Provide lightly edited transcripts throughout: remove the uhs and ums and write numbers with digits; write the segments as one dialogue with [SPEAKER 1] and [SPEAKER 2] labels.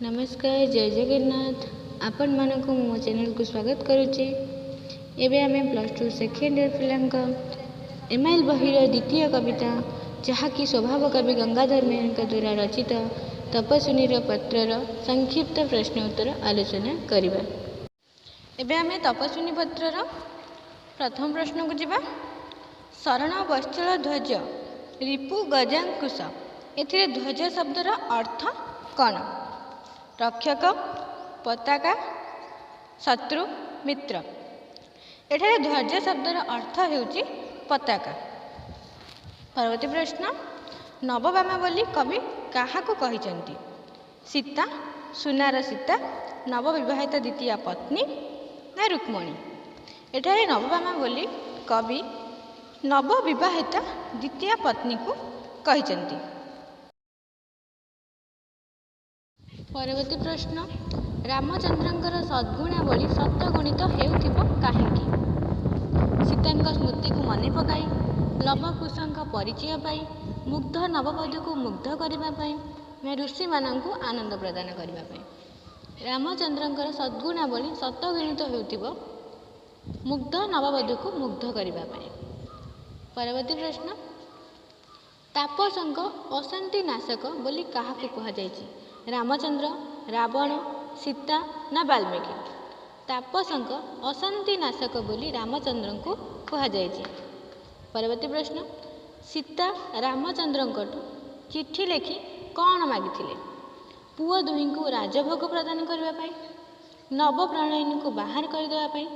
[SPEAKER 1] नमस्कार जय जगन्नाथ आपण मानक मो चैनल को स्वागत करुचे। एबे आमे +2 सेकेंड ईयर पिलांका एमआईएल बहिर द्वितीय कविता जहाँकि स्वभाव कवि गंगाधर मेहर द्वारा रचित तपस्विनीर पत्रर संक्षिप्त प्रश्न उत्तर आलोचना करिबा। एबे आमे तपस्विनी पत्रर प्रथम प्रश्न को जिबा। शरण वत्सल ध्वज रिपु गजांकुश एथिरे ध्वज शब्दर अर्थ कौन? रक्षक, पताका, शत्रु, मित्र। एठारे ध्वज शब्दर अर्थ हेउची पताका। परवर्ती प्रश्न नवबामा बोली कवि काहाकू कहिचंती? सीता, सुनार सीता, नवविवाहित द्वितीय पत्नी ना रुक्मणी? एठारे नवबामा बोली कवि नवविवाहित द्वितीय पत्नी को कहिचंती। परवर्ती प्रश्न रामचंद्रंकर सद्गुणावली सतगुणित हेउथिबो काहेकि? सीतांक स्मृति को मन पकाई, लवकुशंक परिचय पाई, मुग्ध नववधू को मुग्ध करबा पाई, ऋषि मानंकु आनंद प्रदान करबा पाई। रामचंद्रंकर सद्गुणावली सतगुणित हेउथिबो मुग्ध नववधू को मुग्ध करबा पाई। परवर्ती प्रश्न तापसंक अशांति नाशक बोली काहाकू कहा जायछि? रामचंद्र, रावण, सीता ना वाल्मीकि? तापसंक अशांति नाशक बोली रामचंद्र को कहा जायछि। परवर्ती प्रश्न सीता रामचंद्रंकटू चिट्ठी लेखि कौन मागिथिले? पुओ दुहीं को राजभोग प्रदान करबा पाई, नव प्रणयिनी को बाहर करदेवा पाई,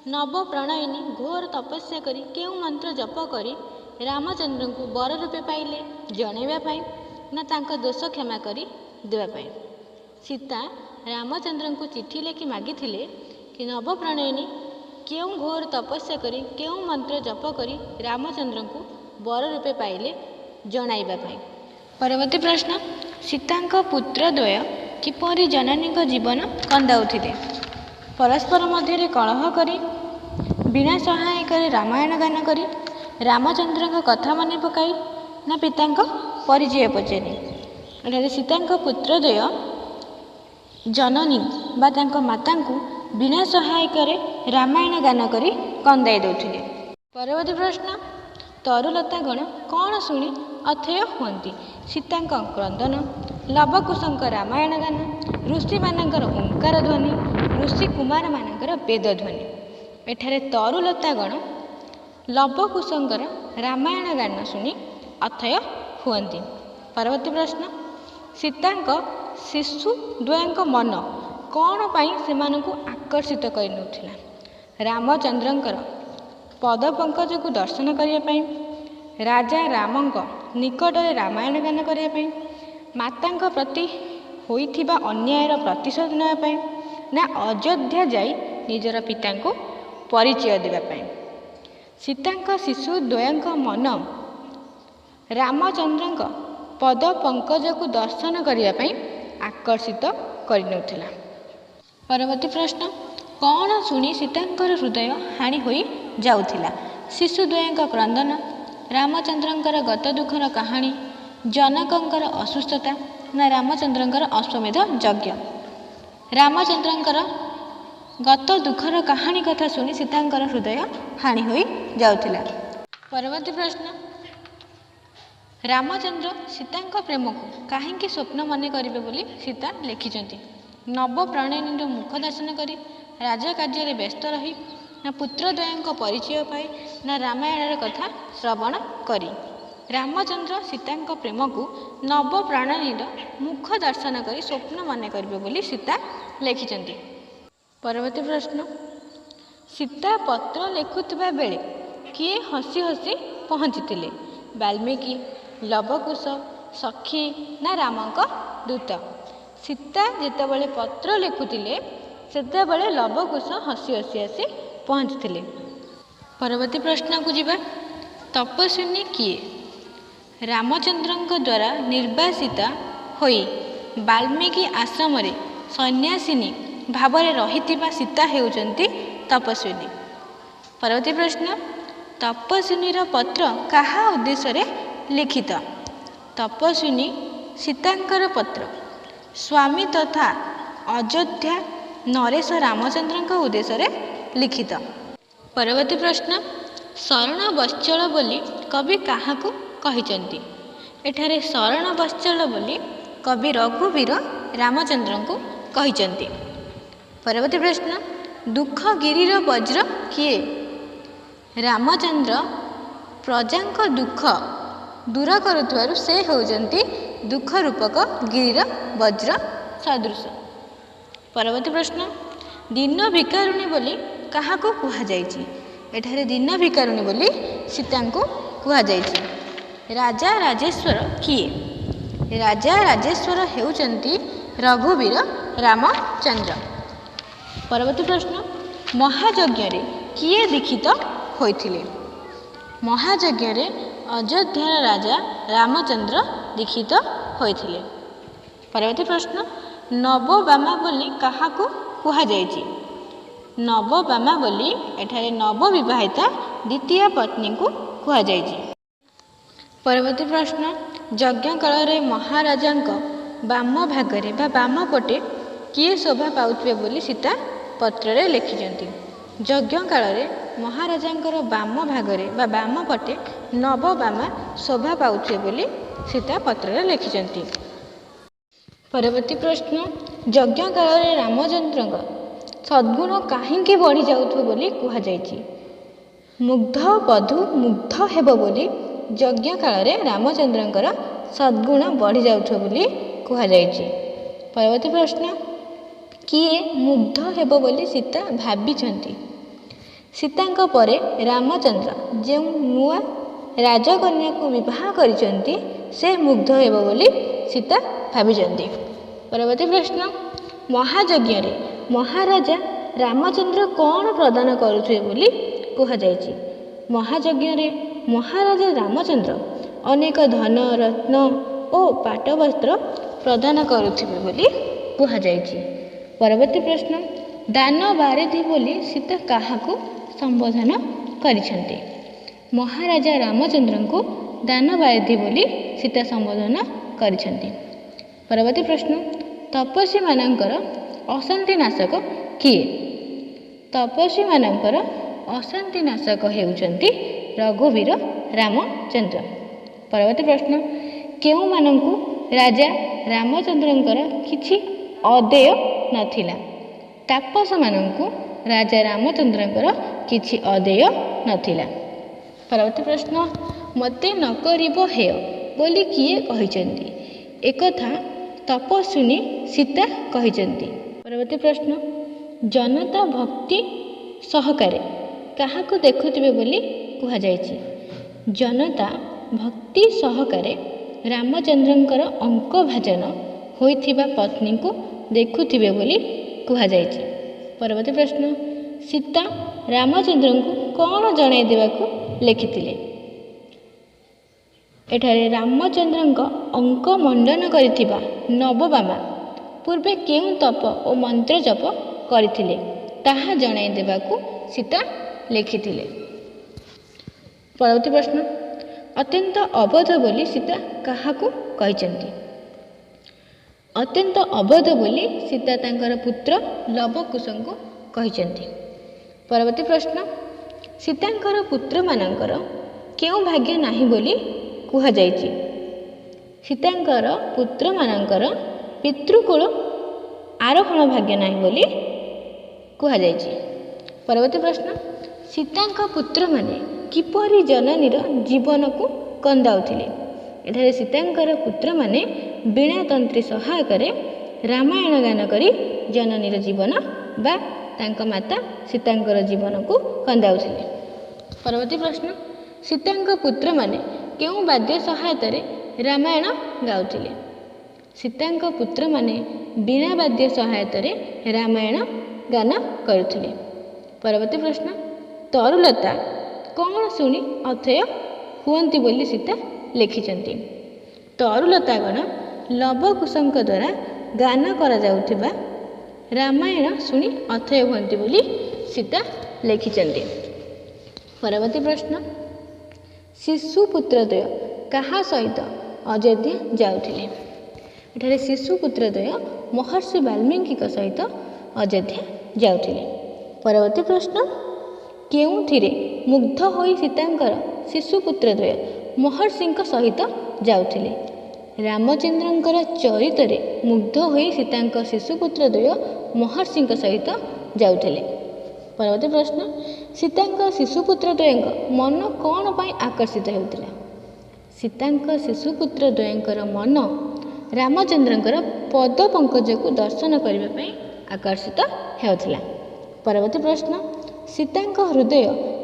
[SPEAKER 1] नव प्रणयिनी घोर तपस्या करी केउ मंत्र जप करी रामचंद्र को बर रूपे पाइले जणैबा पाई ना तांका दोष क्षमा करी देवा पाई? सीता रामचंद्र को चिट्ठी लेखि मागिथिले कि नव प्रणयिनी केउ घोर तपस्या करी केउ मंत्र जप करी रामचंद्र को बर रूपे पाइले जणाइबा पाई? परवर्ती प्रश्न सीतांक पुत्र द्वय किपरि जननी जीवन कंदाउथिले? परस्पर मध्य कलह करी बिना सहायक रामायण गान करी रामचंद्र कथा मन पकाई ना पितांक परिचय पचारि? एठारे सीतांक पुत्र द्वय जननी बा तांको मातांकु बिना सहायक रामायण गान करी कंदाई दउथिले। परवर्ती प्रश्न तरुलतागण कौन शुणी अथय हुअंती? सीतांक क्रंदन, लवकुशंक रामायण गान, ऋषि मानकर ओंकार ध्वनि, ऋषि कुमार मानकर वेद ध्वनि। एठारे तरुलतागण लवकुशंकर रामायण गान शुणी अथय हुअंती। परवर्ती प्रश्न सीतांक शिशु द्वयंक मन कौन पाई सेमानंकु आकर्षित कर नउथिला? रामचंद्रंकर पद पंकज को दर्शन करिया पाई, राजा रामंक निकट में रामायण गान करिया पाई, मातांक प्रति होइथिबा अन्यायर प्रतिशोध नेबा पाई ना अयोध्या जाई निजर पितांको परिचय देबा पाई? सीतांक शिशु द्वयंक मन रामचंद्रंक पद पंकज को दर्शन करिया पाई आकर्षित करनउथिला। परवर्ती प्रश्न कौन शुणी सीतांकर हृदय हानि होई जाउथिला? शिशुद्वयंक क्रंदन, रामचंद्रंकर गत दुखर कहानी, जनकंकर असुस्थता ना रामचंद्रंकर अश्वमेध यज्ञ? रामचंद्रंकर गत दुखर कहानी कथा शुणी सीतांकर हृदय हानि होई जाउथिला। परवर्ती प्रश्न रामचंद्र सीतांक प्रेम को काहेकि स्वप्न मन करिवे बोली सीता लिखिचंती? नव प्रणयिनी मुख दर्शन करी राज कार्य व्यस्त रही ना पुत्र द्वयंक परिचय पाई ना रामायण कथा श्रवण करी? रामचंद्र सीतांक प्रेम को नव प्रणयिनी मुख दर्शन करी स्वप्न मन करिवे बोली सीता लिखिचंती। परवर्ती प्रश्न सीता पत्र लिखुथिबा बेले किए हसी हसी पहुँची? वाल्मीकि, लवकुश, सखी ना रामंक दूत? सीता जेतेबेले पत्र लिखुथिले सेतेबेले लवकुश हसी हसी आसी पहुँची। परवर्ती प्रश्न को जिबा। तपस्विनी किए? रामचंद्रंक द्वारा निर्वासिता होई वाल्मीकि आश्रम रे सन्यासिनी भावरे रहिथिबा सीता हेउचंती तपस्विनी। परवर्ती प्रश्न तपस्विनीर पत्र काहा उद्देश्य रे लिखित? तपस्विनी सीतांकर पत्र स्वामी तथा अयोध्या नरेश रामचंद्र उद्देश्य लिखित। परवर्ती प्रश्न शरण बश्चल बोली कवि क्या कहिचंती। एठारे शरण बश्चल बोली कवि रघुवीर रामचंद्र को कहिचंती। परवर्ती प्रश्न दुख गिरीर वज्र किए। रामचंद्र प्रजांक दुख दूर करुथिबारु से होउचंती दुख रूपक गिरीर वज्र सदृश। परवर्ती प्रश्न दीन भिकारुणी बोली क्या कह जाइछि। एठारे दीन भिकारुणी बोली सीता को कह जाइछि। राजा राजेश्वर किए। राजा राजेश्वर हेउचंती रघुवीर रामचंद्र। परवर्ती प्रश्न महायज्ञ रे किए दीक्षित होइथिले। महायज्ञ रे अयोध्यार राजा रामचंद्र दीक्षित होइथिले। परवर्ती प्रश्न नवबामा बोली क्या कह जाइछि। नवबामा बोली एठारे नवविवाहिता द्वितीय पत्नी को कह जाइछि। परवर्ती प्रश्न यज्ञ काल महाराजा बाम भागरे बा बाम पटे किए शोभा पाउथिबे बोली सीता पत्र लिखिछंती। यज्ञ काल महाराजा बाम भागरे बा बाम पटे नवबामा शोभा पाउथिबे बोली सीता पत्र लिखिछंती। परवर्ती प्रश्न यज्ञ काल रामचंद्र सद्गुण कहीं बढ़ी जाउथो बोली कह जाइछि। मुग्ध बधू मुग्ध हेब बोली यज्ञ काल रामचंद्रंकर सद्गुण बढ़ी जाउथो बोली कह जाइछि। परवर्ती प्रश्न किए मुग्ध हेब बोली सीता भाबिछंती। सीतांक परे रामचंद्र जो नुआ राजकन्या को विवाह करिछंती से मुग्ध हेब बोली सीता भाबिछंती। परवर्ती प्रश्न महायज्ञ रे महाराजा रामचंद्र कौन प्रदान करुथिबे बोली कह जाइछि। महायज्ञ रे महाराजा रामचंद्र अनेक धन रत्न और पाटवस्त्र प्रदान करुथिबे बोली कह जाइछि। परवर्ती प्रश्न दान बारिधि बोली सीता काहाकू संबोधन करिछंती। महाराजा रामचंद्र को दान बारिधि बोली सीता संबोधन करिछंती। परवर्ती प्रश्न तपस्वी मानकर अशांति नाशक किए। तपस्वी मानकर अशांति नाशक हेउचंती रघुवीर रामचंद्र। परवर्ती प्रश्न केउ मानंकु राजा रामचंद्रंकर किछि अदेय नथिला। तापस मानंकु राजा रामचंद्रंकर किछि अदेय नथिला। परवर्ती प्रश्न मते न करिबो हेय बोली किए कहिचंती। एकथा तपस्विनी सीता कहिचंती। परवर्ती प्रश्न जनता भक्ति सहकारे काहाकू देखुथिबे बोली कह जाइछि। जनता भक्ति सहकारे रामचंद्रंकर अंक भाजन होइथिबा पत्नी को देखुथिबे बोली कह जाइछि। परवर्ती प्रश्न सीता रामचंद्र को कौन जणाई देबाकू लिखिथिले। एठारे रामचंद्र अंक मंडन करिथिबा नवबामा पूर्वे केउ तप और मंत्र जप करथिले ताहा जणाई देबाकू सीता लिखिथिले। परवर्ती प्रश्न अत्यंत अबोध बोली सीता काहाकू कहिचंती। अत्यंत अबोध बोली सीता तांकर पुत्र लवकुश को कहिचंती। परवर्ती प्रश्न सीतांकर पुत्र मानकर केउ भाग्य नाही बोली कह जाइछि। सीतांकर पुत्र मानकर पितृकुल आरोहण भाग्य नाही बोली कह जाइछि। परवर्ती प्रश्न सीतांक पुत्र माने किपरि जननीर जीवन को कंदाउथिले। एठारे सीतांकर पुत्र माने बीणा तंत्री सहायक रामायण गान करी जननीर जीवन बा तांक माता सीतांकर जीवन को कंदाउथिले। परवर्ती प्रश्न सीतांक पुत्र माने केउ वाद्य सहायता रामायण गाउथिले। सीतांक पुत्र माने बीणा वाद्य सहायता रामायण गान करुथिले। परवर्ती प्रश्न तरुलता कौन शुणी अथय हुअंती बोली सीता लिखिछंती। तरुलतागण लवकुशंक द्वारा गान करा जाउथिबा रामायण शुणी अथय हुअंती बोली सीता लिखिछंती। परवर्ती प्रश्न शिशुपुत्रद्वय काहा सहित अयोध्या जाउथिले। ଏଠାରେ ଶିଶୁପୁତ୍ରଦ୍ୱୟ ମହର୍ଷି ବାଲ୍ମୀକିଙ୍କ ସହିତ ଅଯୋଧ୍ୟା ଯାଉଥିଲେ। ପରବର୍ତ୍ତୀ ପ୍ରଶ୍ନ, କେଉଁଥିରେ ମୁଗ୍ଧ ହୋଇ ସୀତାଙ୍କର ଶିଶୁପୁତ୍ରଦ୍ୱୟ ମହର୍ଷିଙ୍କ ସହିତ ଯାଉଥିଲେ? ରାମଚନ୍ଦ୍ରଙ୍କର ଚରିତରେ ମୁଗ୍ଧ ହୋଇ ସୀତାଙ୍କ ଶିଶୁପୁତ୍ରଦ୍ୱୟ ମହର୍ଷିଙ୍କ ସହିତ ଯାଉଥିଲେ। ପରବର୍ତ୍ତୀ ପ୍ରଶ୍ନ, ସୀତାଙ୍କ ଶିଶୁପୁତ୍ରଦ୍ୱୟଙ୍କ ମନ କ'ଣ ପାଇଁ ଆକର୍ଷିତ ହେଉଥିଲା? ସୀତାଙ୍କ ଶିଶୁପୁତ୍ରଦ୍ୱୟଙ୍କର ମନ ରାମଚନ୍ଦ୍ରଙ୍କର ପଦ ପଙ୍କଜକୁ ଦର୍ଶନ କରିବା ପାଇଁ ଆକର୍ଷିତ ହେଉଥିଲା। ପରବର୍ତ୍ତୀ ପ୍ରଶ୍ନ, ସୀତାଙ୍କ ହୃଦୟ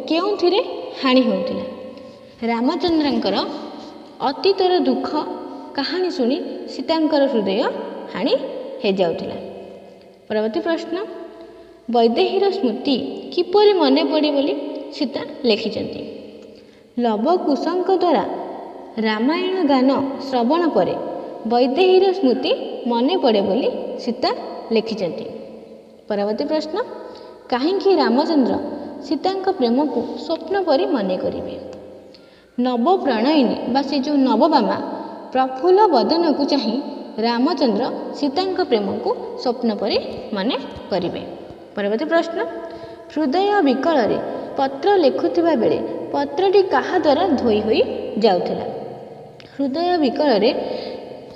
[SPEAKER 1] କେଉଁଥିରେ ହାଣି ହେଉଥିଲା? ରାମଚନ୍ଦ୍ରଙ୍କର ଅତୀତର ଦୁଃଖ କାହାଣୀ ଶୁଣି ସୀତାଙ୍କର ହୃଦୟ ହାଣି ହୋଇଯାଉଥିଲା। ପରବର୍ତ୍ତୀ ପ୍ରଶ୍ନ, ବୈଦେହୀର ସ୍ମୃତି କିପରି ମନେ ପଡ଼େ ବୋଲି ସୀତା ଲେଖିଛନ୍ତି? ଲବକୁଶଙ୍କ ଦ୍ୱାରା ରାମାୟଣ ଗାନ ଶ୍ରବଣ ପରେ ବୈଦେହୀର ସ୍ମୃତି ମନେ ପଡ଼େ ବୋଲି ସୀତା ଲେଖିଛନ୍ତି। ପରବର୍ତ୍ତୀ ପ୍ରଶ୍ନ, କାହିଁକି ରାମଚନ୍ଦ୍ର ସୀତାଙ୍କ ପ୍ରେମକୁ ସ୍ୱପ୍ନ ପରି ମନେ କରିବେ? ନବପ୍ରଣୟିନୀ ବା ସେ ଯେଉଁ ନବବାମା ପ୍ରଫୁଲ୍ଲ ବଦନକୁ ଚାହିଁ ରାମଚନ୍ଦ୍ର ସୀତାଙ୍କ ପ୍ରେମକୁ ସ୍ୱପ୍ନ ପରି ମନେ କରିବେ। ପରବର୍ତ୍ତୀ ପ୍ରଶ୍ନ, ହୃଦୟ ବିକଳରେ ପତ୍ର ଲେଖୁଥିବା ବେଳେ ପତ୍ରଟି କାହା ଦ୍ୱାରା ଧୋଇ ହୋଇ ଯାଉଥିଲା? ହୃଦୟ ବିକଳରେ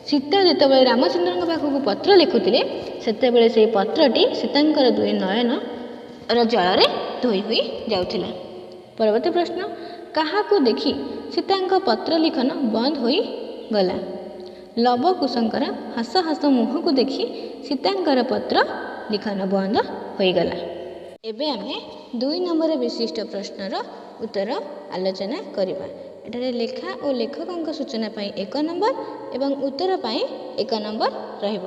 [SPEAKER 1] ସୀତା ଯେତେବେଳେ ରାମଚନ୍ଦ୍ରଙ୍କ ପାଖକୁ ପତ୍ର ଲେଖୁଥିଲେ ସେତେବେଳେ ସେହି ପତ୍ରଟି ସୀତାଙ୍କର ଦୁଇ ନୟନର ଜଳରେ ଧୋଇ ହୋଇ ଯାଉଥିଲା। ପରବର୍ତ୍ତୀ ପ୍ରଶ୍ନ, କାହାକୁ ଦେଖି ସୀତାଙ୍କ ପତ୍ର ଲିଖନ ବନ୍ଦ ହୋଇଗଲା? ଲବକୁଶଙ୍କର ହସ ହସ ମୁହଁକୁ ଦେଖି ସୀତାଙ୍କର ପତ୍ର ଲିଖନ ବନ୍ଦ ହୋଇଗଲା। ଏବେ ଆମେ 2 ନମ୍ବର ବିଶିଷ୍ଟ ପ୍ରଶ୍ନର ଉତ୍ତର ଆଲୋଚନା କରିବା। ଏଠାରେ ଲେଖା ଓ ଲେଖକଙ୍କ ସୂଚନା ପାଇଁ 1 ନମ୍ବର ଏବଂ ଉତ୍ତର ପାଇଁ 1 ନମ୍ବର ରହିବ।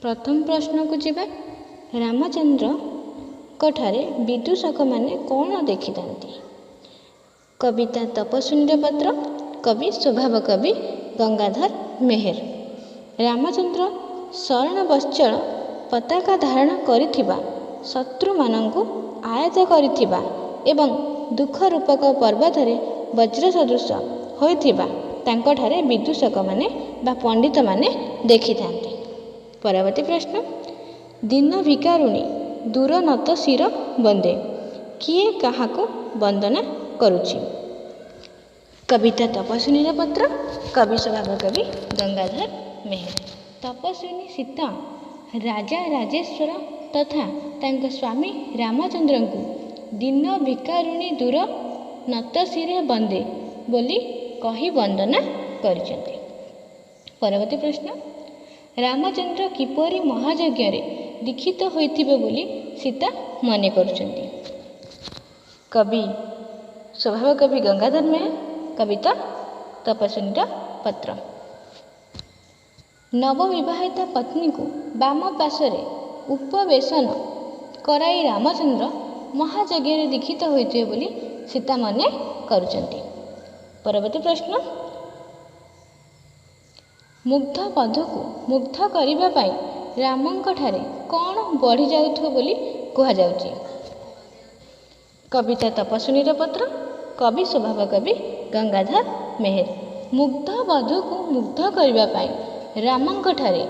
[SPEAKER 1] ପ୍ରଥମ ପ୍ରଶ୍ନକୁ ଯିବା। ରାମଚନ୍ଦ୍ରଙ୍କଠାରେ ବିଦୂଷକମାନେ କ'ଣ ଦେଖିଥାନ୍ତି? କବିତା ତପସ୍ୱିନୀର ପତ୍ର, କବି ସ୍ୱଭାବ କବି ଗଙ୍ଗାଧର ମେହେର। ରାମଚନ୍ଦ୍ର ଶରଣବତ୍ସଳ ପତାକା ଧାରଣ କରିଥିବା, ଶତ୍ରୁମାନଙ୍କୁ ଆୟତ୍ତ କରିଥିବା ଏବଂ ଦୁଃଖ ରୂପକ ପର୍ବତରେ ବଜ୍ର ସଦୃଶ ହୋଇଥିବା ତାଙ୍କଠାରେ ବିଦୂଷକମାନେ ବା ପଣ୍ଡିତମାନେ ଦେଖିଥାନ୍ତି। ପରବର୍ତ୍ତୀ ପ୍ରଶ୍ନ, ଦୀନ ଭିକାରୁଣୀ ଦୂର ନତ ଶିର ବନ୍ଦେ, କିଏ କାହାକୁ ବନ୍ଦନା କରୁଛି? କବିତା ତପସ୍ୱିନୀର ପତ୍ର, କବି ସ୍ୱଭାବ କବି ଗଙ୍ଗାଧର ମେହେର। ତପସ୍ୱିନୀ ସୀତା ରାଜା ରାଜେଶ୍ୱର ତଥା ତାଙ୍କ ସ୍ୱାମୀ ରାମଚନ୍ଦ୍ରଙ୍କୁ ଦୀନ ଭିକାରୁଣୀ ଦୂର ନତ ଶିର ବନ୍ଦେ ବୋଲି କହି ବନ୍ଦନା କରିଛନ୍ତି। ପରବର୍ତ୍ତୀ ପ୍ରଶ୍ନ, ରାମଚନ୍ଦ୍ର କିପରି ମହାଯଜ୍ଞରେ ଦୀକ୍ଷିତ ହୋଇଥିବେ ବୋଲି ସୀତା ମନେ କରୁଛନ୍ତି? କବି ସ୍ୱଭାବ କବି ଗଙ୍ଗାଧର ମେହେର, କବିତା ତପସ୍ୱିନୀର ପତ୍ର। ନବବିବାହିତା ପତ୍ନୀକୁ ବାମ ପାର୍ଶ୍ୱରେ ଉପବେଶନ କରାଇ ରାମଚନ୍ଦ୍ର ମହାଯଜ୍ଞରେ ଦୀକ୍ଷିତ ହୋଇଥିବେ ବୋଲି ସୀତା ମନେ କରୁଛନ୍ତି। ପରବର୍ତ୍ତୀ ପ୍ରଶ୍ନ, ମୁଗ୍ଧ ବଧୂକୁ ମୁଗ୍ଧ କରିବା ପାଇଁ ରାମଙ୍କଠାରେ କ'ଣ ବଢ଼ିଯାଉଥିବ ବୋଲି କୁହାଯାଉଛି? କବିତା ତପସ୍ୱିନୀର ପତ୍ର, କବି ସ୍ୱଭାବ କବି ଗଙ୍ଗାଧର ମେହେର। ମୁଗ୍ଧ ବଧୂକୁ ମୁଗ୍ଧ କରିବା ପାଇଁ ରାମଙ୍କଠାରେ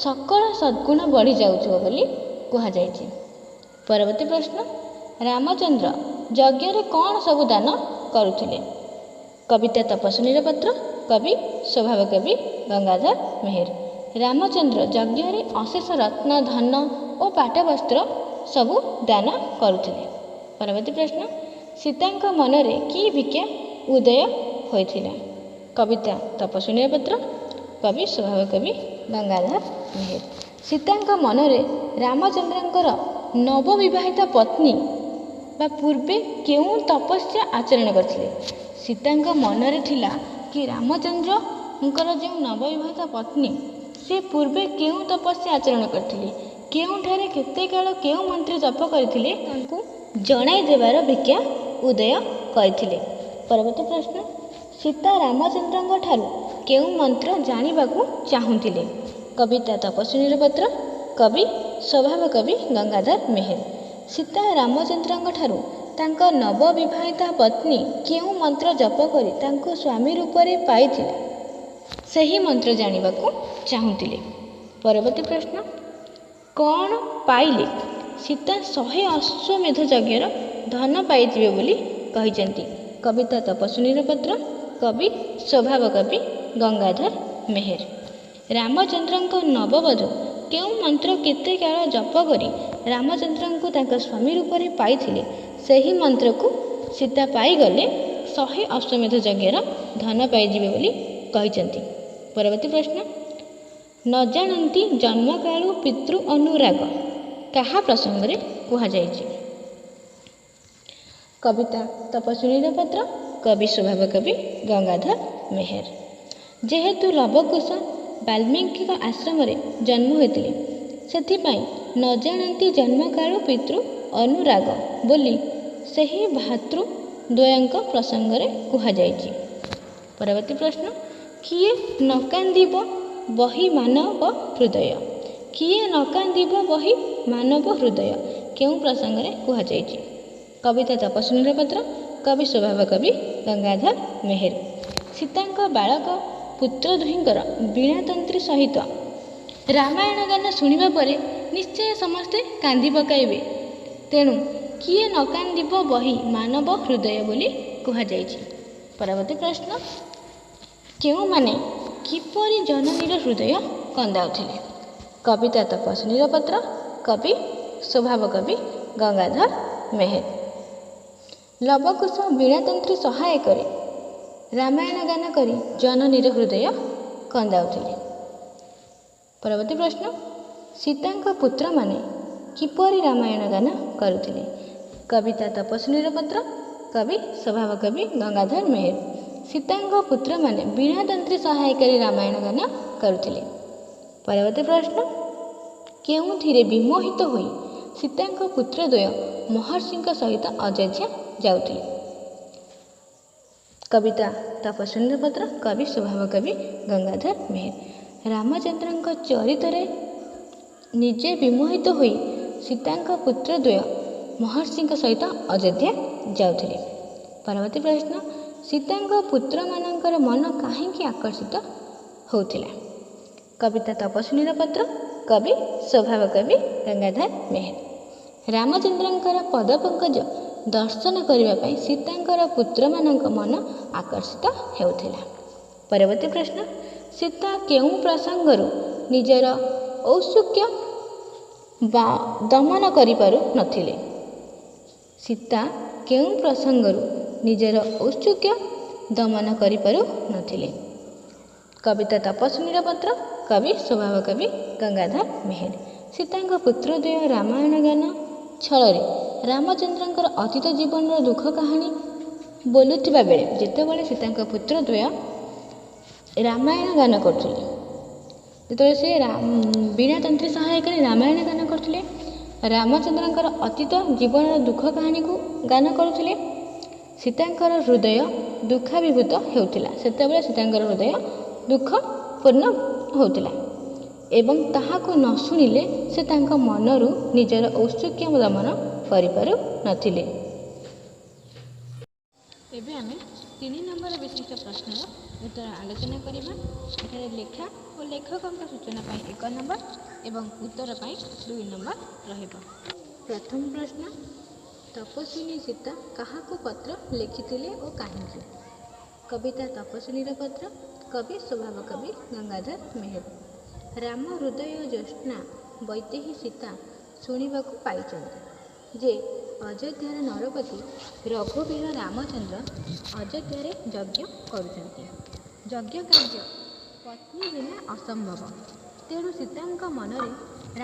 [SPEAKER 1] ସକଳ ସଦ୍ଗୁଣ ବଢ଼ିଯାଉଥିବ ବୋଲି କୁହାଯାଇଛି। ପରବର୍ତ୍ତୀ ପ୍ରଶ୍ନ, ରାମଚନ୍ଦ୍ର ଯଜ୍ଞରେ କ'ଣ ସବୁ ଦାନ କରୁଥିଲେ? କବିତା ତପସ୍ୱିନୀର ପତ୍ର, କବି ସ୍ୱଭାବ କବି ଗଙ୍ଗାଧର ମେହେର। ରାମଚନ୍ଦ୍ର ଯଜ୍ଞରେ ଅଶେଷ ରତ୍ନ ଧନ ଓ ପାଟବସ୍ତ୍ର ସବୁ ଦାନ କରୁଥିଲେ। ପରବର୍ତ୍ତୀ ପ୍ରଶ୍ନ, ସୀତାଙ୍କ ମନରେ କି ଭିକ୍ଷା ଉଦୟ ହୋଇଥିଲା? କବିତା ତପସ୍ୱିନୀର ପତ୍ର, କବି ସ୍ୱଭାବ କବି ଗଙ୍ଗାଧର ମେହେର। ସୀତାଙ୍କ ମନରେ ରାମଚନ୍ଦ୍ରଙ୍କର ନବବିବାହିତା ପତ୍ନୀ ବା ପୂର୍ବେ କେଉଁ ତପସ୍ୟା ଆଚରଣ କରିଥିଲେ? ସୀତାଙ୍କ ମନରେ ଥିଲା କି ରାମଚନ୍ଦ୍ରଙ୍କର ଯେଉଁ ନବବିବାହିତା ପତ୍ନୀ ସେ ପୂର୍ବେ କେଉଁ ତପସ୍ୟା ଆଚରଣ କରିଥିଲେ, କେଉଁଠାରେ କେତେ କାଳ କେଉଁ ମନ୍ତ୍ର ଜପ କରିଥିଲେ ତାଙ୍କୁ ଜଣାଇ ଦେବାର ଭିକ୍ଷା ଉଦୟ କରିଥିଲେ। ପରବର୍ତ୍ତୀ ପ୍ରଶ୍ନ, ସୀତା ରାମଚନ୍ଦ୍ରଙ୍କ ଠାରୁ କେଉଁ ମନ୍ତ୍ର ଜାଣିବାକୁ ଚାହୁଁଥିଲେ? କବିତା ତପସ୍ୱିନୀର ପତ୍ର, କବି ସ୍ୱଭାବ କବି ଗଙ୍ଗାଧର ମେହେର। ସୀତା ରାମଚନ୍ଦ୍ରଙ୍କ ଠାରୁ ତାଙ୍କ ନବବିବାହିତା ପତ୍ନୀ କେଉଁ ମନ୍ତ୍ର ଜପ କରି ତାଙ୍କୁ ସ୍ୱାମୀ ରୂପରେ ପାଇଥିଲେ ସେହି ମନ୍ତ୍ର ଜାଣିବାକୁ ଚାହୁଁଥିଲେ। ପରବର୍ତ୍ତୀ ପ୍ରଶ୍ନ, କ'ଣ ପାଇଲେ ସୀତା 100 ଅଶ୍ୱମେଧ ଯଜ୍ଞର ଧନ ପାଇଯିବେ ବୋଲି କହିଛନ୍ତି? କବିତା ତପସ୍ୱିନୀର ପତ୍ର, କବି ସ୍ୱଭାବ କବି ଗଙ୍ଗାଧର ମେହେର। ରାମଚନ୍ଦ୍ରଙ୍କ ନବବଧୂ କେଉଁ ମନ୍ତ୍ର କେତେ କାଳ ଜପ କରି ରାମଚନ୍ଦ୍ରଙ୍କୁ ତାଙ୍କ ସ୍ୱାମୀ ରୂପରେ ପାଇଥିଲେ? ସେହି ମନ୍ତ୍ରକୁ ସୀତା ପାଇଗଲେ 100 ଅଶ୍ୱମେଧ ଯଜ୍ଞର ଧନ ପାଇଯିବେ ବୋଲି କହିଛନ୍ତି। ପରବର୍ତ୍ତୀ ପ୍ରଶ୍ନ, ନ ଜାଣନ୍ତି ଜନ୍ମକାଳୁ ପିତୃ ଅନୁରାଗ କାହା ପ୍ରସଙ୍ଗରେ କୁହାଯାଇଛି? କବିତା ତପସ୍ୱିନୀର ପତ୍ର, କବି ସ୍ୱଭାବ କବି ଗଙ୍ଗାଧର ମେହେର। ଯେହେତୁ ଲବକୁଶ ବାଲ୍ମୀକିଙ୍କ ଆଶ୍ରମରେ ଜନ୍ମ ହୋଇଥିଲେ, ସେଥିପାଇଁ ନ ଜାଣନ୍ତି ଜନ୍ମକାଳୁ ପିତୃ ଅନୁରାଗ ବୋଲି ସେହି ଭାତୃଦ୍ୱୟଙ୍କ ପ୍ରସଙ୍ଗରେ କୁହାଯାଇଛି। ପରବର୍ତ୍ତୀ ପ୍ରଶ୍ନ, କିଏ ନ କାନ୍ଦିବ ବହି ମାନବ ହୃଦୟ? କିଏ ନ କାନ୍ଦିବ ବହି ମାନବ ହୃଦୟ କେଉଁ ପ୍ରସଙ୍ଗରେ କୁହାଯାଇଛି? କବିତା ତପସ୍ୱିନୀର ପତ୍ର, କବି ସ୍ୱଭାବ କବି ଗଙ୍ଗାଧର ମେହେର। ସୀତାଙ୍କ ବାଳକ ପୁତ୍ର ଦୁହିଁଙ୍କର ବୀଣାତନ୍ତ୍ରୀ ସହିତ ରାମାୟଣ ଗାନ ଶୁଣିବା ପରେ ନିଶ୍ଚୟ ସମସ୍ତେ କାନ୍ଦି ପକାଇବେ। ତେଣୁ କିଏ ନ କାନ୍ଦିବ ବହି ମାନବ ହୃଦୟ ବୋଲି କୁହାଯାଇଛି। ପରବର୍ତ୍ତୀ ପ୍ରଶ୍ନ, କେଉଁମାନେ କିପରି ଜନନୀର ହୃଦୟ କନ୍ଦାଉଥିଲେ? କବିତା ତପସ୍ୱିନୀର ପତ୍ର, କବି ସ୍ୱଭାବ କବି ଗଙ୍ଗାଧର ମେହେର। ଲବକୁଶ ବୀଣାତନ୍ତ୍ରୀ ସହାୟକରେ ରାମାୟଣ ଗାନ କରି ଜନନୀର ହୃଦୟ କନ୍ଦାଉଥିଲେ। ପରବର୍ତ୍ତୀ ପ୍ରଶ୍ନ, ସୀତାଙ୍କ ପୁତ୍ରମାନେ କିପରି ରାମାୟଣ ଗାନ କରୁଥିଲେ? କବିତା ତପସ୍ୱିନୀର ପତ୍ର, କବି ସ୍ୱଭାବ କବି ଗଙ୍ଗାଧର ମେହେର। ସୀତାଙ୍କ ପୁତ୍ରମାନେ ବୀଣାତନ୍ତ୍ରୀ ସହାୟକରେ ରାମାୟଣ ଗାନ କରୁଥିଲେ। ପରବର୍ତ୍ତୀ ପ୍ରଶ୍ନ, କେଉଁଥିରେ ବିମୋହିତ ହୋଇ ସୀତାଙ୍କ ପୁତ୍ରଦ୍ୱୟ ମହର୍ଷିଙ୍କ ସହିତ ଅଯୋଧ୍ୟା ଯାଉଥିଲେ? କବିତା ତପସ୍ୱିନୀର ପତ୍ର, କବି ସ୍ୱଭାବ କବି ଗଙ୍ଗାଧର ମେହେର। ରାମଚନ୍ଦ୍ରଙ୍କ ଚରିତରେ ନିଜେ ବିମୋହିତ ହୋଇ ସୀତାଙ୍କ ପୁତ୍ରଦ୍ୱୟ ମହର୍ଷିଙ୍କ ସହିତ ଅଯୋଧ୍ୟା ଯାଉଥିଲେ। ପରବର୍ତ୍ତୀ ପ୍ରଶ୍ନ, ସୀତାଙ୍କ ପୁତ୍ରମାନଙ୍କର ମନ କାହିଁକି ଆକର୍ଷିତ ହେଉଥିଲା? କବିତା ତପସ୍ୱିନୀର ପତ୍ର, କବି ସ୍ୱଭାବ କବି ଗଙ୍ଗାଧର ମେହେର। ରାମଚନ୍ଦ୍ରଙ୍କର ପଦପଙ୍କଜ ଦର୍ଶନ କରିବା ପାଇଁ ସୀତାଙ୍କର ପୁତ୍ରମାନଙ୍କ ମନ ଆକର୍ଷିତ ହେଉଥିଲା। ପରବର୍ତ୍ତୀ ପ୍ରଶ୍ନ, ସୀତା କେଉଁ ପ୍ରସଙ୍ଗରୁ ନିଜର ଔତ୍ସୁକ୍ୟ ଦମନ କରିପାରୁ ନଥିଲେ? ସୀତା କେଉଁ ପ୍ରସଙ୍ଗରୁ ନିଜର ଔତ୍ସୁକ୍ୟ ଦମନ କରିପାରୁ ନଥିଲେ? କବିତା ତପସ୍ୱିନୀର ପତ୍ର, କବି ସ୍ୱଭାବ କବି ଗଙ୍ଗାଧର ମେହେର। ସୀତାଙ୍କ ପୁତ୍ରଦ୍ୱୟ ରାମାୟଣ ଗାନ ଛଳରେ ରାମଚନ୍ଦ୍ରଙ୍କର ଅତୀତ ଜୀବନର ଦୁଃଖ କାହାଣୀ ବୋଲୁଥିବା ବେଳେ ଯେତେବେଳେ ସୀତାଙ୍କ ପୁତ୍ରଦ୍ୱୟ ରାମାୟଣ ଗାନ କରୁଥିଲେ, ଯେତେବେଳେ ସେ ବୀଣାତନ୍ତ୍ରୀ ସହାୟକରେ ରାମାୟଣ ଗାନ କରୁଥିଲେ, ରାମଚନ୍ଦ୍ରଙ୍କର ଅତୀତ ଜୀବନର ଦୁଃଖ କାହାଣୀକୁ ଗାନ କରୁଥିଲେ, ସୀତାଙ୍କର ହୃଦୟ ଦୁଃଖାଭିଭୂତ ହେଉଥିଲା। ସେତେବେଳେ ସୀତାଙ୍କର ହୃଦୟ ଦୁଃଖପୂର୍ଣ୍ଣ ହେଉଥିଲା ଏବଂ ତାହାକୁ ନ ଶୁଣିଲେ ସେ ତାଙ୍କ ମନରୁ ନିଜର ଔତ୍ସୁକ୍ୟ ଦମନ କରିପାରୁ ନଥିଲେ। ଏବେ ଆମେ 3 ନମ୍ବର ବିଶିଷ୍ଟ ପ୍ରଶ୍ନର ଉତ୍ତର ଆଲୋଚନା କରିବା। ଏଠାରେ ଲେଖା ଓ ଲେଖକଙ୍କ ସୂଚନା ପାଇଁ 1 ନମ୍ବର ଏବଂ ଉତ୍ତର ପାଇଁ 2 ନମ୍ବର ରହିବ। ପ୍ରଥମ ପ୍ରଶ୍ନ, ତପସ୍ୱିନୀ ସୀତା କାହାକୁ ପତ୍ର ଲେଖିଥିଲେ ଓ କାହିଁକି? କବିତା ତପସ୍ୱିନୀର ପତ୍ର, କବି ସ୍ୱଭାବ କବି ଗଙ୍ଗାଧର ମେହେର। ରାମ ହୃଦୟ ଜ୍ୟୋତ୍ସ୍ନା ବୈଦେହୀ ସୀତା ଶୁଣିବାକୁ ପାଇଛନ୍ତି ଯେ ଅଯୋଧ୍ୟାର ନରପତି ରଘୁବୀର ରାମଚନ୍ଦ୍ର ଅଯୋଧ୍ୟାରେ ଯଜ୍ଞ କରୁଛନ୍ତି। ଯଜ୍ଞ କାର୍ଯ୍ୟ ପତ୍ନୀ ବିନା ଅସମ୍ଭବ। ତେଣୁ ସୀତାଙ୍କ ମନରେ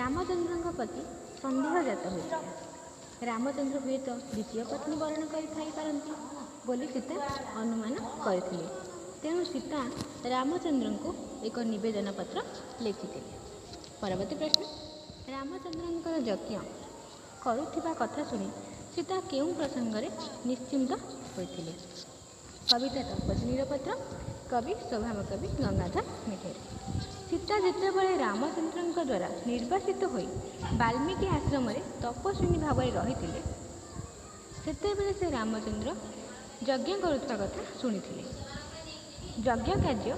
[SPEAKER 1] ରାମଚନ୍ଦ୍ରଙ୍କ ପ୍ରତି ସନ୍ଦେହ ଜାତ ହୋଇଥିଲା। ରାମଚନ୍ଦ୍ର ହୁଏତ ଦ୍ୱିତୀୟ ପତ୍ନୀ ବରଣ କରିଥାଇପାରନ୍ତି ବୋଲି ସୀତା ଅନୁମାନ କରିଥିଲେ। ତେଣୁ ସୀତା ରାମଚନ୍ଦ୍ରଙ୍କୁ ଏକ ନିବେଦନ ପତ୍ର ଲେଖିଥିଲେ। ପରବର୍ତ୍ତୀ ପ୍ରଶ୍ନ, ରାମଚନ୍ଦ୍ରଙ୍କର ଯଜ୍ଞ କରୁଥିବା କଥା ଶୁଣି ସୀତା କେଉଁ ପ୍ରସଙ୍ଗରେ ନିଶ୍ଚିନ୍ତ ହୋଇଥିଲେ? କବିତା ତପସ୍ୱିନୀର ପତ୍ର, କବି ସ୍ୱଭାବ କବି ଗଙ୍ଗାଧର ମେହେର। ସୀତା ଯେତେବେଳେ ରାମଚନ୍ଦ୍ରଙ୍କ ଦ୍ୱାରା ନିର୍ବାସିତ ହୋଇ ବାଲ୍ମୀକି ଆଶ୍ରମରେ ତପସ୍ୱିନୀ ଭାବରେ ରହିଥିଲେ, ସେତେବେଳେ ସେ ରାମଚନ୍ଦ୍ର ଯଜ୍ଞ କରୁଥିବା କଥା ଶୁଣିଥିଲେ। ଯଜ୍ଞ କାର୍ଯ୍ୟ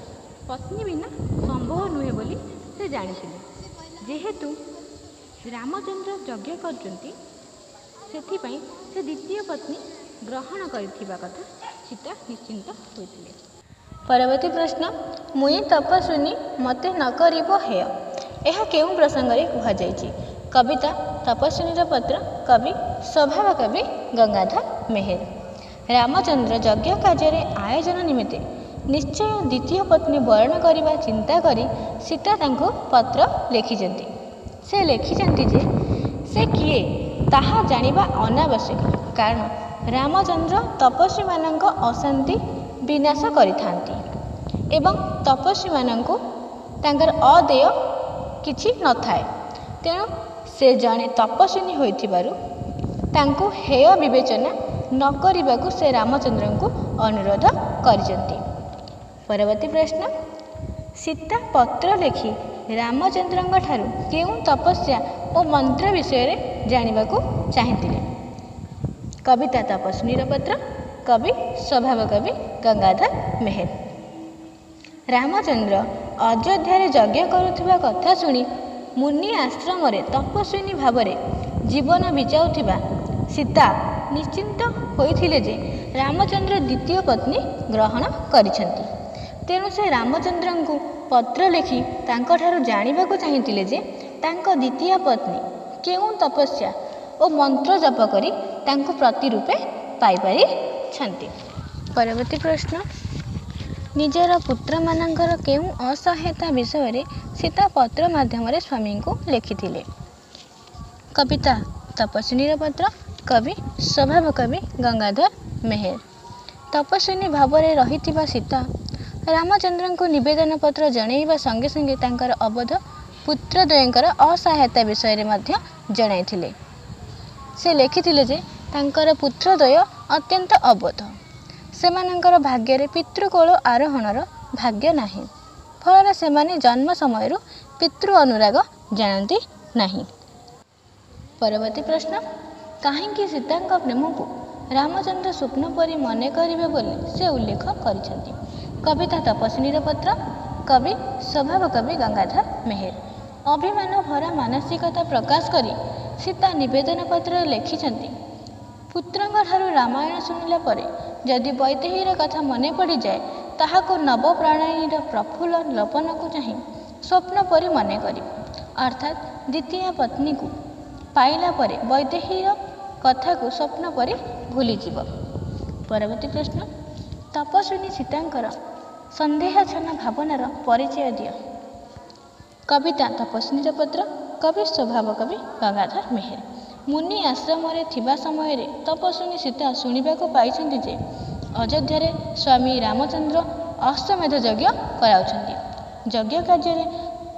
[SPEAKER 1] ପତ୍ନୀ ବିନା ସମ୍ଭବ ନୁହେଁ ବୋଲି ସେ ଜାଣିଥିଲେ। ଯେହେତୁ ରାମଚନ୍ଦ୍ର ଯଜ୍ଞ କରୁଛନ୍ତି ସେଥିପାଇଁ ସେ ଦ୍ୱିତୀୟ ପତ୍ନୀ ଗ୍ରହଣ କରିଥିବା କଥା ସୀତା ନିଶ୍ଚିନ୍ତ ହୋଇଥିଲେ। ପରବର୍ତ୍ତୀ ପ୍ରଶ୍ନ, ମୁଇଁ ତପସ୍ୱିନୀ ମୋତେ ନ କରିବ ହେୟ। ଏହା କେଉଁ ପ୍ରସଙ୍ଗରେ କୁହାଯାଇଛି? କବିତା ତପସ୍ୱିନୀର ପତ୍ର, କବି ସ୍ୱଭାବ କବି ଗଙ୍ଗାଧର ମେହେର। ରାମଚନ୍ଦ୍ର ଯଜ୍ଞ କାର୍ଯ୍ୟରେ ଆୟୋଜନ ନିମନ୍ତେ ନିଶ୍ଚୟ ଦ୍ୱିତୀୟ ପତ୍ନୀ ବରଣ କରିବା ଚିନ୍ତା କରି ସୀତା ତାଙ୍କୁ ପତ୍ର ଲେଖିଛନ୍ତି। ସେ ଲେଖିଛନ୍ତି ଯେ ସେ କିଏ ତାହା ଜାଣିବା ଅନାବଶ୍ୟକ, କାରଣ ରାମଚନ୍ଦ୍ର ତପସ୍ୱୀମାନଙ୍କ ଅଶାନ୍ତି ବିନାଶ କରିଥାନ୍ତି ଏବଂ ତପସ୍ୱୀମାନଙ୍କୁ ତାଙ୍କର ଅଦେୟ କିଛି ନଥାଏ। ତେଣୁ ସେ ଜଣେ ତପସ୍ୱିନୀ ହୋଇଥିବାରୁ ତାଙ୍କୁ ହେୟ ବିବେଚନା ନ କରିବାକୁ ସେ ରାମଚନ୍ଦ୍ରଙ୍କୁ ଅନୁରୋଧ କରିଛନ୍ତି। ପରବର୍ତ୍ତୀ ପ୍ରଶ୍ନ, ସୀତା ପତ୍ର ଲେଖି ରାମଚନ୍ଦ୍ରଙ୍କ ଠାରୁ କେଉଁ ତପସ୍ୟା ଓ ମନ୍ତ୍ର ବିଷୟରେ ଜାଣିବାକୁ ଚାହିଁଥିଲେ? କବିତା ତପସ୍ୱିନୀର ପତ୍ର, କବି ସ୍ୱଭାବ କବି ଗଙ୍ଗାଧର ମେହେର। ରାମଚନ୍ଦ୍ର ଅଯୋଧ୍ୟାରେ ଯଜ୍ଞ କରୁଥିବା କଥା ଶୁଣି ମୁନି ଆଶ୍ରମରେ ତପସ୍ୱିନୀ ଭାବରେ ଜୀବନ ବିତାଉଥିବା ସୀତା ନିଶ୍ଚିନ୍ତ ହୋଇଥିଲେ ଯେ ରାମଚନ୍ଦ୍ର ଦ୍ୱିତୀୟ ପତ୍ନୀ ଗ୍ରହଣ କରିଛନ୍ତି। ତେଣୁ ସେ ରାମଚନ୍ଦ୍ରଙ୍କୁ ପତ୍ର ଲେଖି ତାଙ୍କଠାରୁ ଜାଣିବାକୁ ଚାହିଁଥିଲେ ଯେ ତାଙ୍କ ଦ୍ୱିତୀୟ ପତ୍ନୀ କେଉଁ ତପସ୍ୟା ଓ ମନ୍ତ୍ର ଜପ କରି ତାଙ୍କୁ ପ୍ରତିରୂପେ ପାଇପାରିଛନ୍ତି। ପରବର୍ତ୍ତୀ ପ୍ରଶ୍ନ, ନିଜର ପୁତ୍ରମାନଙ୍କର କେଉଁ ଅସହାୟତା ବିଷୟରେ ସୀତା ପତ୍ର ମାଧ୍ୟମରେ ସ୍ୱାମୀଙ୍କୁ ଲେଖିଥିଲେ? କବିତା ତପସ୍ୱିନୀର ପତ୍ର, କବି ସ୍ୱଭାବ କବି ଗଙ୍ଗାଧର ମେହେର। ତପସ୍ୱିନୀ ଭାବରେ ରହିଥିବା ସୀତା ରାମଚନ୍ଦ୍ରଙ୍କୁ ନିବେଦନ ପତ୍ର ଜଣାଇବା ସଙ୍ଗେ ସଙ୍ଗେ ତାଙ୍କର ଅବୋଧ ପୁତ୍ରଦ୍ୱୟଙ୍କର ଅସହାୟତା ବିଷୟରେ ମଧ୍ୟ ଜଣାଇଥିଲେ। ସେ ଲେଖିଥିଲେ ଯେ ତାଙ୍କର ପୁତ୍ରଦ୍ୱୟ ଅତ୍ୟନ୍ତ ଅବୋଧ, ସେମାନଙ୍କର ଭାଗ୍ୟରେ ପିତୃକୋଳ ଆରୋହଣର ଭାଗ୍ୟ ନାହିଁ, ଫଳରେ ସେମାନେ ଜନ୍ମ ସମୟରୁ ପିତୃ ଅନୁରାଗ ଜାଣନ୍ତି ନାହିଁ। ପରବର୍ତ୍ତୀ ପ୍ରଶ୍ନ, କାହିଁକି ସୀତାଙ୍କ ପ୍ରେମକୁ ରାମଚନ୍ଦ୍ର ସ୍ୱପ୍ନ ପରି ମନେ କରିବେ ବୋଲି ସେ ଉଲ୍ଲେଖ କରିଛନ୍ତି? କବିତା ତପସ୍ୱିନୀର ପତ୍ର, କବି ସ୍ୱଭାବ କବି ଗଙ୍ଗାଧର ମେହେର। ଅଭିମାନ ଭରା ମାନସିକତା ପ୍ରକାଶ କରି ସୀତା ନିବେଦନ ପତ୍ରରେ ଲେଖିଛନ୍ତି, ପୁତ୍ରଙ୍କ ଠାରୁ ରାମାୟଣ ଶୁଣିଲା ପରେ ଯଦି ବୈଦେହୀର କଥା ମନେ ପଡ଼ିଯାଏ ତାହାକୁ ନବପ୍ରଣୟୀର ପ୍ରଫୁଲ୍ଲ ଲୋପନକୁ ଚାହିଁ ସ୍ୱପ୍ନ ପରି ମନେ କରିବ, ଅର୍ଥାତ୍ ଦ୍ୱିତୀୟ ପତ୍ନୀକୁ ପାଇଲା ପରେ ବୈଦେହୀର କଥାକୁ ସ୍ୱପ୍ନ ପରି ଭୁଲିଯିବ। ପରବର୍ତ୍ତୀ ପ୍ରଶ୍ନ, ତପସ୍ୱିନୀ ସୀତାଙ୍କର ସନ୍ଦେହାଚ୍ଛନ୍ନ ଭାବନାର ପରିଚୟ ଦିଅ। କବିତା ତପସ୍ୱିନୀର ପତ୍ର, କବି ସ୍ୱଭାବ କବି ଗଙ୍ଗାଧର ମେହେର। ମୁନି ଆଶ୍ରମରେ ଥିବା ସମୟରେ ତପସ୍ୱିନୀ ସୀତା ଶୁଣିବାକୁ ପାଇଛନ୍ତି ଯେ ଅଯୋଧ୍ୟାରେ ସ୍ୱାମୀ ରାମଚନ୍ଦ୍ର ଅଶ୍ୱମେଧ ଯଜ୍ଞ କରାଉଛନ୍ତି। ଯଜ୍ଞ କାର୍ଯ୍ୟରେ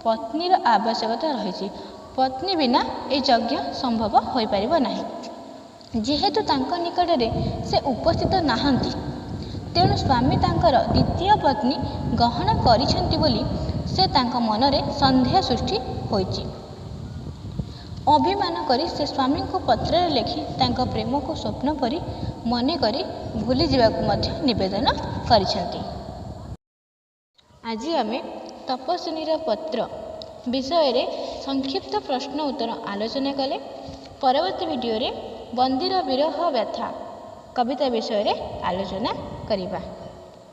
[SPEAKER 1] ପତ୍ନୀର ଆବଶ୍ୟକତା ରହିଛି, ପତ୍ନୀ ବିନା ଏ ଯଜ୍ଞ ସମ୍ଭବ ହୋଇପାରିବ ନାହିଁ। ଯେହେତୁ ତାଙ୍କ ନିକଟରେ ସେ ଉପସ୍ଥିତ ନାହାନ୍ତି, ତେଣୁ ସ୍ୱାମୀ ତାଙ୍କର ଦ୍ୱିତୀୟ ପତ୍ନୀ ଗ୍ରହଣ କରିଛନ୍ତି ବୋଲି ସେ ତାଙ୍କ ମନରେ ସନ୍ଦେହ ସୃଷ୍ଟି ହୋଇଛି। ଅଭିମାନ କରି ସେ ସ୍ୱାମୀଙ୍କୁ ପତ୍ରରେ ଲେଖି ତାଙ୍କ ପ୍ରେମକୁ ସ୍ୱପ୍ନ ପରି ମନେ କରି ଭୁଲିଯିବାକୁ ମଧ୍ୟ ନିବେଦନ କରିଛନ୍ତି। ଆଜି ଆମେ ତପସ୍ୱିନୀର ପତ୍ର ବିଷୟରେ ସଂକ୍ଷିପ୍ତ ପ୍ରଶ୍ନ ଉତ୍ତର ଆଲୋଚନା କଲେ। ପରବର୍ତ୍ତୀ ଭିଡ଼ିଓରେ ବନ୍ଦୀର ବିରହ ବ୍ୟଥା କବିତା ବିଷୟରେ ଆଲୋଚନା କରିବା।